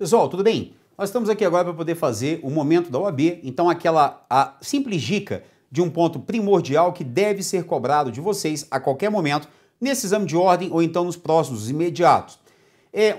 Pessoal, tudo bem? Nós estamos aqui agora para poder fazer o momento da OAB, então a simples dica de um ponto primordial que deve ser cobrado de vocês a qualquer momento nesse exame de ordem ou então nos próximos imediatos.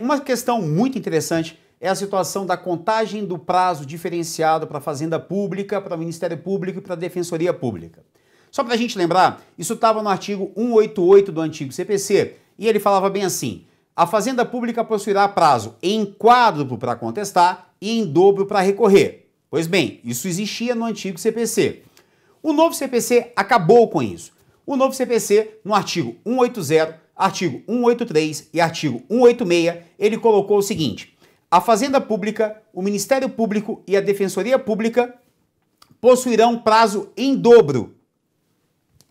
Uma questão muito interessante é a situação da contagem do prazo diferenciado para a Fazenda Pública, para o Ministério Público e para a Defensoria Pública. Só para a gente lembrar, isso estava no artigo 188 do antigo CPC e ele falava bem assim: a Fazenda Pública possuirá prazo em quádruplo para contestar e em dobro para recorrer. Pois bem, isso existia no antigo CPC. O novo CPC acabou com isso. O novo CPC, no artigo 180, artigo 183 e artigo 186, ele colocou o seguinte: a Fazenda Pública, o Ministério Público e a Defensoria Pública possuirão prazo em dobro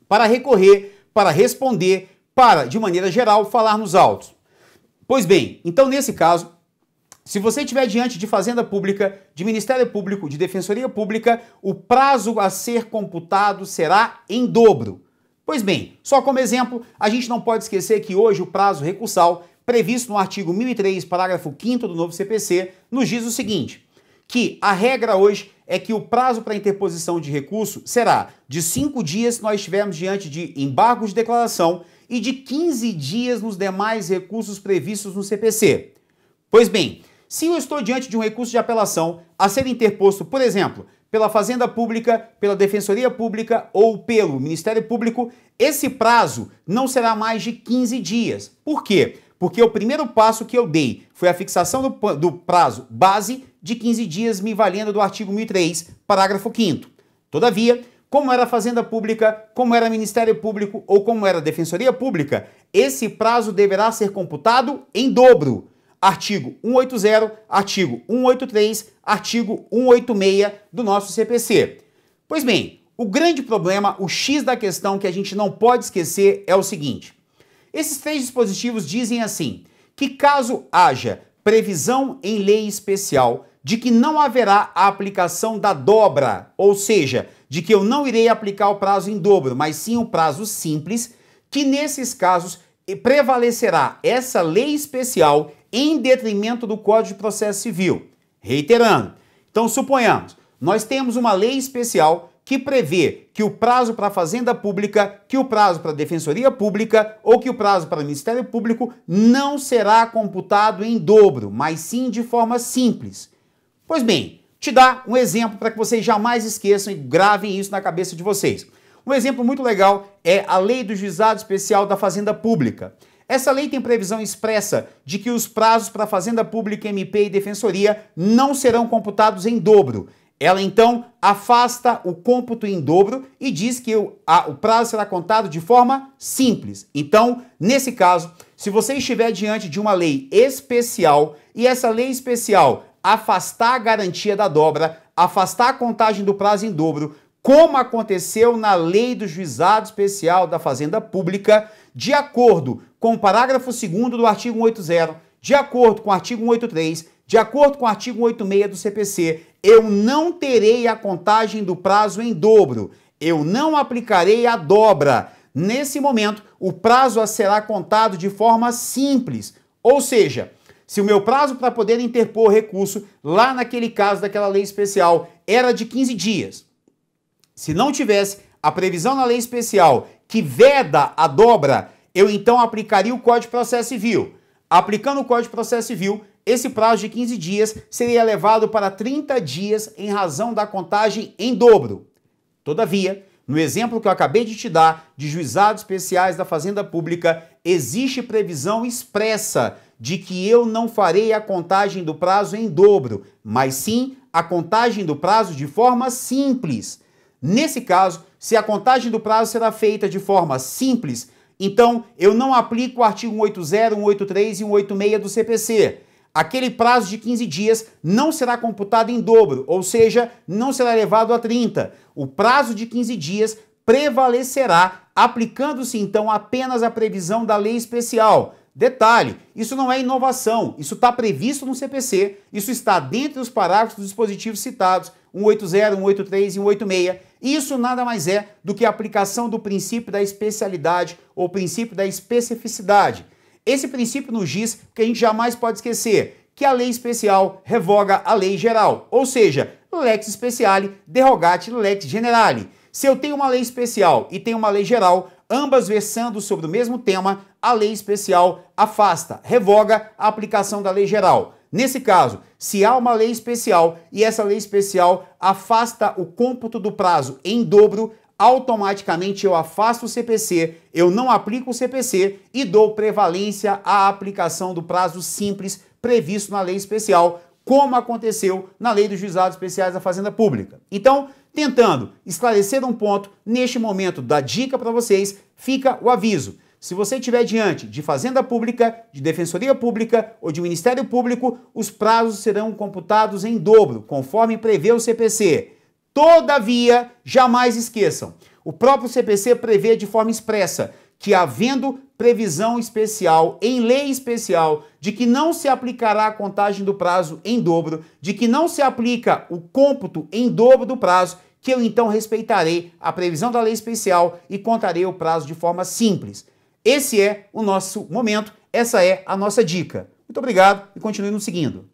para recorrer, para responder, para, de maneira geral, falar nos autos. Pois bem, então nesse caso, se você estiver diante de Fazenda Pública, de Ministério Público, de Defensoria Pública, o prazo a ser computado será em dobro. Pois bem, só como exemplo, a gente não pode esquecer que hoje o prazo recursal, previsto no artigo 1003, parágrafo 5º do novo CPC, nos diz o seguinte, que a regra hoje é que o prazo para interposição de recurso será de 5 dias se nós estivermos diante de embargo de declaração e de 15 dias nos demais recursos previstos no CPC. Pois bem, se eu estou diante de um recurso de apelação a ser interposto, por exemplo, pela Fazenda Pública, pela Defensoria Pública ou pelo Ministério Público, esse prazo não será mais de 15 dias. Por quê? Porque o primeiro passo que eu dei foi a fixação do prazo base de 15 dias me valendo do artigo 1003, parágrafo 5º. Todavia, como era a Fazenda Pública, como era Ministério Público ou como era a Defensoria Pública, esse prazo deverá ser computado em dobro. Artigo 180, artigo 183, artigo 186 do nosso CPC. Pois bem, o grande problema, o X da questão que a gente não pode esquecer é o seguinte: esses três dispositivos dizem assim, que caso haja previsão em lei especial de que não haverá a aplicação da dobra, ou seja, de que eu não irei aplicar o prazo em dobro, mas sim o prazo simples, que nesses casos prevalecerá essa lei especial em detrimento do Código de Processo Civil. Reiterando, então suponhamos, nós temos uma lei especial que prevê que o prazo para a Fazenda Pública, que o prazo para a Defensoria Pública ou que o prazo para o Ministério Público não será computado em dobro, mas sim de forma simples. Pois bem, te dá um exemplo para que vocês jamais esqueçam e gravem isso na cabeça de vocês. Um exemplo muito legal é a Lei do Juizado Especial da Fazenda Pública. Essa lei tem previsão expressa de que os prazos para a Fazenda Pública, MP e Defensoria não serão computados em dobro. Ela, então, afasta o cômputo em dobro e diz que o prazo será contado de forma simples. Então, nesse caso, se você estiver diante de uma lei especial e essa lei especial afastar a garantia da dobra, afastar a contagem do prazo em dobro, como aconteceu na Lei do Juizado Especial da Fazenda Pública, de acordo com o parágrafo 2º do artigo 180, de acordo com o artigo 183, de acordo com o artigo 186 do CPC, eu não terei a contagem do prazo em dobro, eu não aplicarei a dobra. Nesse momento, o prazo será contado de forma simples, ou seja, se o meu prazo para poder interpor recurso, lá naquele caso daquela lei especial, era de 15 dias, se não tivesse a previsão na lei especial que veda a dobra, eu então aplicaria o Código de Processo Civil. Aplicando o Código de Processo Civil, esse prazo de 15 dias seria elevado para 30 dias em razão da contagem em dobro. Todavia, no exemplo que eu acabei de te dar de juizados especiais da Fazenda Pública, existe previsão expressa de que eu não farei a contagem do prazo em dobro, mas sim a contagem do prazo de forma simples. Nesse caso, se a contagem do prazo será feita de forma simples, então eu não aplico o artigo 180, 183 e 186 do CPC. Aquele prazo de 15 dias não será computado em dobro, ou seja, não será elevado a 30. O prazo de 15 dias prevalecerá, aplicando-se então apenas a previsão da lei especial. Detalhe, isso não é inovação, isso está previsto no CPC, isso está dentro dos parágrafos dos dispositivos citados, 180, 183 e 186. Isso nada mais é do que a aplicação do princípio da especialidade ou princípio da especificidade. Esse princípio nos diz que a gente jamais pode esquecer que a lei especial revoga a lei geral, ou seja, lex speciale derogate lex generale. Se eu tenho uma lei especial e tenho uma lei geral, ambas versando sobre o mesmo tema, a lei especial afasta, revoga a aplicação da lei geral. Nesse caso, se há uma lei especial e essa lei especial afasta o cômputo do prazo em dobro, automaticamente eu afasto o CPC, eu não aplico o CPC e dou prevalência à aplicação do prazo simples previsto na lei especial, como aconteceu na Lei dos Juizados Especiais da Fazenda Pública. Então, tentando esclarecer um ponto, neste momento da dica para vocês, fica o aviso. Se você estiver diante de Fazenda Pública, de Defensoria Pública ou de Ministério Público, os prazos serão computados em dobro, conforme prevê o CPC. Todavia, jamais esqueçam, o próprio CPC prevê de forma expressa que, havendo previsão especial, em lei especial, de que não se aplicará a contagem do prazo em dobro, de que não se aplica o cômputo em dobro do prazo, que eu então respeitarei a previsão da lei especial e contarei o prazo de forma simples. Esse é o nosso momento, essa é a nossa dica. Muito obrigado e continue nos seguindo.